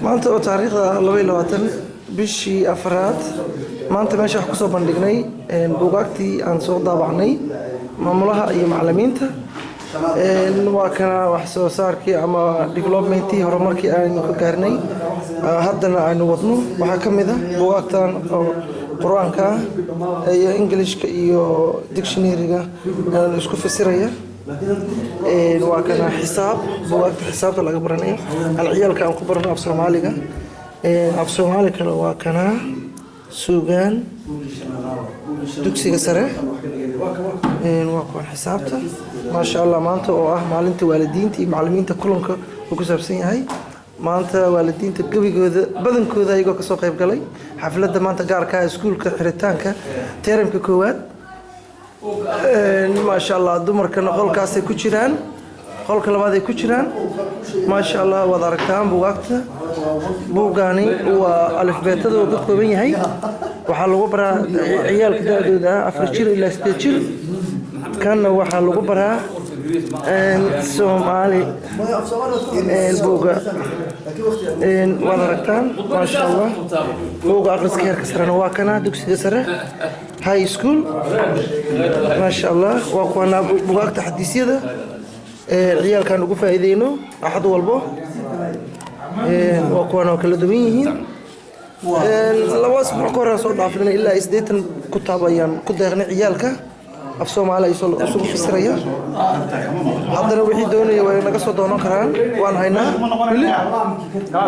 maanta oo taariikhda 22 bishii afraad maanta meesha wax ku soo bandhignay buugaagtii aan soo daabacnay maamulaha iyo macallimiinta waa kana wax soo saarkii ama developmentii horumarkii aan ku gaarnay haddana aynu wadno waxaa ka mid ah buugaagtan quraanka iyo Englishka iyo dictionary-ga aan isku fasiraya waa kana xisaab buugaagta xisaabta laga baranayo ciyaalka aan ku barano af Soomaaliga af Soomaali kale waa kana suugaan dugsiga sare waa kuwan xisaabta ma sha Allah maanta oo ah maalinta waalidiinta iyo macallimiinta kulanka uu ku saabsan yahay maanta waalidiinta gabigooda badankooda ayagoo ka soo qayb galay xafladda maanta gaarka ah iskuulka xiritaanka teeramka koowaad ما شاء الله dumarkana qolkaas ay ku jiraan qolka labaad ay ku jiraan ما شاء الله wada aragtaan buugaagta buugani waa alifbeetada uu ka kooban yahay waxa lagu baraa ciyaalka dadooda 4 jir ilaa 8 jir kana waxa lagu baraa Soomaali buuga wada aragtaan ما شاء الله buuga aqriska heerka sare waa kana dugsiga sare high school ما شاء الله وكنا بوقت حديثيده عيال كانوا ugu faa'iideyno axad walbo وكنا kala duwan yihiin laba isbuuc ka hor soo dhaafnay ilaa 80 kitaab ayaan ku deeqnay ciyaalka af Soomaali ay soo fasiraya haddana wixii doonaya way naga soo doonan karaan waan haynaa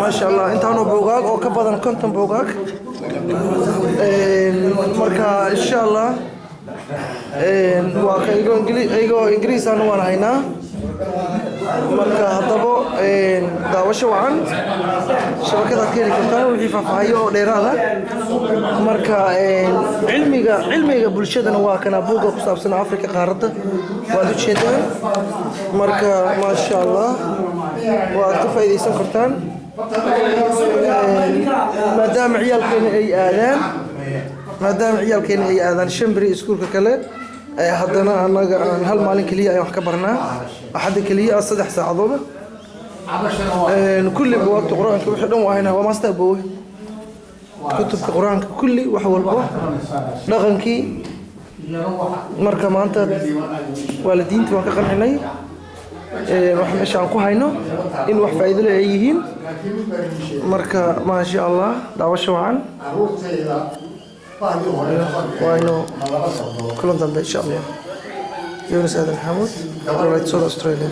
ما شاء الله intaanu buugaag oo ka badan 50 buugaag marka insha Allah waa kaygoo Ingiriis aan waan haynaa marka haddaba daawasho wacan shabakada keenay kartaa wixii faahfaahiyo oo dheeraada marka cilmiga bulshadana waa kana buuga ku saabsan Afrika qaaradda waa u jeedaan marka ma sha Allah waa ka faa'iideysan kartaan maadaama ciyaalkeena ay aadaan shambri iskuulka kale haddana anaga aan hal maalin kaliya ay wax ka barnaa axadda kaliya 3 saacadood kulli buugaagta quraanka wixii dhan waayna waa master boowe kutubka quraanka kulli wax walba dhaqankii marka maanta waalidiinta waan ka qancinay wax meesha aan ku hayno in wax faa'iido leh ay yihiin marka ma sha Allah daawasho wacan وأنا كلهم ضد إن شاء الله. يونس آدم حمود، رئيس أستراليا.